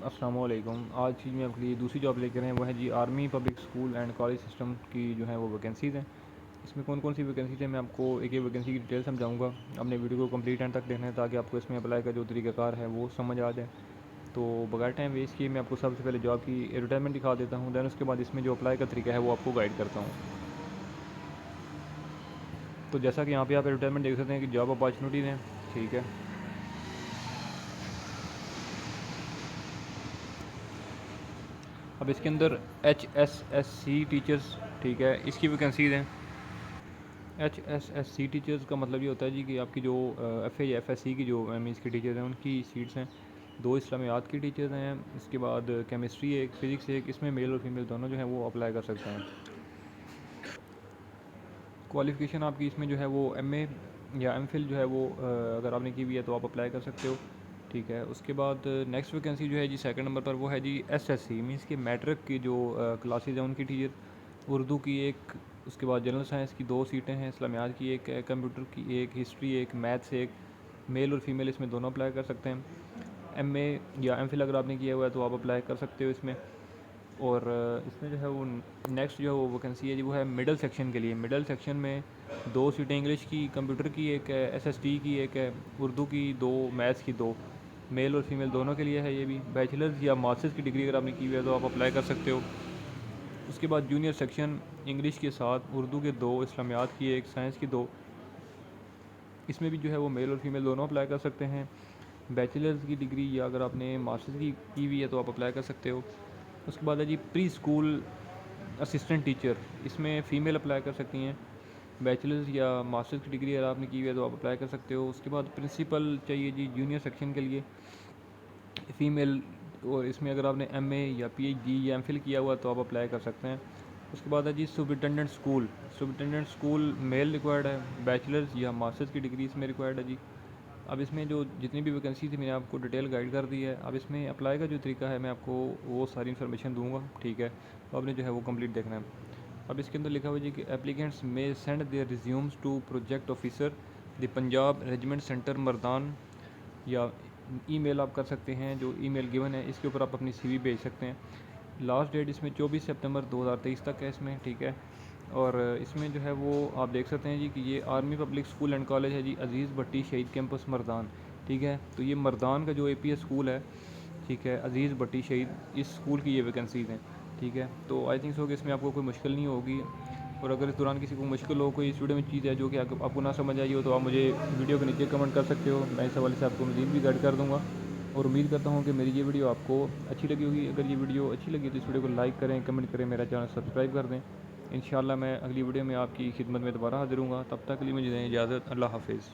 अस्सलाम वालेकुम। आज की मैं आपके लिए दूसरी जॉब लेकर आए हैं, वो है जी army public school and college system की जो है वो वैकेंसीज़ हैं। इसमें कौन कौन सी वैकेंसीज़ हैं मैं आपको एक एक वैकेंसी की डिटेल समझाऊंगा। अपने वीडियो को कंप्लीट एंड तक देखना है ताकि आपको इसमें अप्लाई का जो तरीकाकार है वो समझ आ जाए। तो बगैर टाइम वेस्ट किए मैं आपको सबसे पहले जॉब की एडवर्टाइजमेंट दिखा देता हूँ, दैन उसके बाद इसमें जो अप्लाई का तरीका है वो आपको गाइड करता हूँ। तो जैसा कि यहाँ पे आप एडवर्टाइजमेंट देख सकते हैं कि जॉब अपॉर्चुनिटीज़ हैं, ठीक है। अब इसके अंदर HSSC टीचर्स, ठीक है, इसकी वैकेंसीज़ हैं। HSSC टीचर्स का मतलब ये होता है जी कि आपकी जो FA या FSC की जो मीन्स की टीचर्स हैं उनकी सीट्स हैं। 2 इस्लामियात की टीचर्स हैं, इसके बाद केमिस्ट्री एक, फ़िज़िक्स एक, इसमें मेल और फीमेल दोनों जो हैं वो अप्लाई कर सकते हैं। क्वालिफ़िकेशन आपकी इसमें जो है वो MA या MPhil जो है वो अगर आपने की हुई है तो आप अप्लाई कर सकते हो, ठीक है। उसके बाद नेक्स्ट वैकेंसी जो है जी सेकंड नंबर पर वो है जी SSC मीन्स कि मैट्रिक की जो क्लासेज हैं उनकी टीचर। उर्दू की एक, उसके बाद जनरल साइंस की 2 सीटें हैं, इस्लामियात की एक है, कंप्यूटर की एक, हिस्ट्री एक, मैथ्स एक। मेल और फीमेल इसमें दोनों अप्लाई कर सकते हैं। MA या MPhil अगर आपने किया हुआ है तो आप अप्लाई कर सकते हो इसमें। और इसमें जो है वो नेक्स्ट जो है वो वैकेंसी है जी वो है मिडल सेक्शन के लिए। मिडल सेक्शन में 2 सीटें इंग्लिश की, कंप्यूटर की एक है, SST की एक है, उर्दू की 2, मैथ्स की 2। मेल और फीमेल दोनों के लिए है ये भी। बैचलर्स या मास्टर्स की डिग्री अगर आपने की हुई है तो आप अप्लाई कर सकते हो। उसके बाद जूनियर सेक्शन इंग्लिश के साथ उर्दू के 2, इस्लामियात की एक, साइंस की 2। इसमें भी जो है वो मेल और फीमेल दोनों अप्लाई कर सकते हैं। बैचलर्स की डिग्री या अगर आपने मास्टर्स की हुई है तो आप अप्लाई कर सकते हो। उसके बाद है जी प्री स्कूल असिस्टेंट टीचर, इसमें फ़ीमेल अप्लाई कर सकती हैं। बैचलर्स या मास्टर्स की डिग्री अगर आपने की हुई है तो आप अप्लाई कर सकते हो। उसके बाद प्रिंसिपल चाहिए जी जूनियर सेक्शन के लिए, फ़ीमेल। और इसमें अगर आपने MA या PhD या MPhil किया हुआ तो आप अप्लाई कर सकते हैं। उसके बाद है जी superintendent school. Superintendent school male required है, बैचलर्स या मास्टर्स की डिग्री इसमें रिक्वायर्ड है जी। अब इसमें जो जितनी भी वैकेंसी थी मैंने आपको डिटेल गाइड कर दी है। अब इसमें अप्लाई का जो तरीका है मैं आपको वो सारी इन्फॉर्मेशन दूंगा, ठीक है। तो आपने जो है वो कंप्लीट देखना है। अब इसके अंदर लिखा हुआ है जी कि एप्लीकेंट्स में send their resumes to project officer the Punjab regiment centre Mardan, या ईमेल आप कर सकते हैं, जो ईमेल गिवन है इसके ऊपर आप अपनी CV भेज सकते हैं। लास्ट डेट इसमें 24 सितंबर 2023 तक है इसमें, ठीक है। और इसमें जो है वो आप देख सकते हैं जी कि ये army public school and college है जी अज़ीज़ भट्टी शहीद कैंपस मर्दान, ठीक है। तो ये मर्दान का जो APS स्कूल है, ठीक है, अज़ीज़ भट्टी शहीद, इस स्कूल की ये वैकेंसीज़ हैं, ठीक है। तो आई थिंक सो कि इसमें आपको कोई मुश्किल नहीं होगी। और अगर इस दौरान किसी को मुश्किल हो, कोई इस वीडियो में चीज़ है जो कि आपको ना समझ आई हो, तो आप मुझे वीडियो के नीचे कमेंट कर सकते हो। मैं इस हवाले से आपको मज़ीद भी गाइड कर दूँगा। और उम्मीद करता हूँ कि मेरी ये वीडियो आपको अच्छी लगी होगी। अगर ये वीडियो अच्छी लगी तो इस वीडियो को लाइक करें, कमेंट करें, मेरा चैनल सब्सक्राइब कर दें। इंशाल्लाह मैं अगली वीडियो में आपकी खिदमत में दोबारा हाज़िर हूँगा। तब तक के लिए मुझे दें इजाज़त। अल्लाह हाफ़िज़।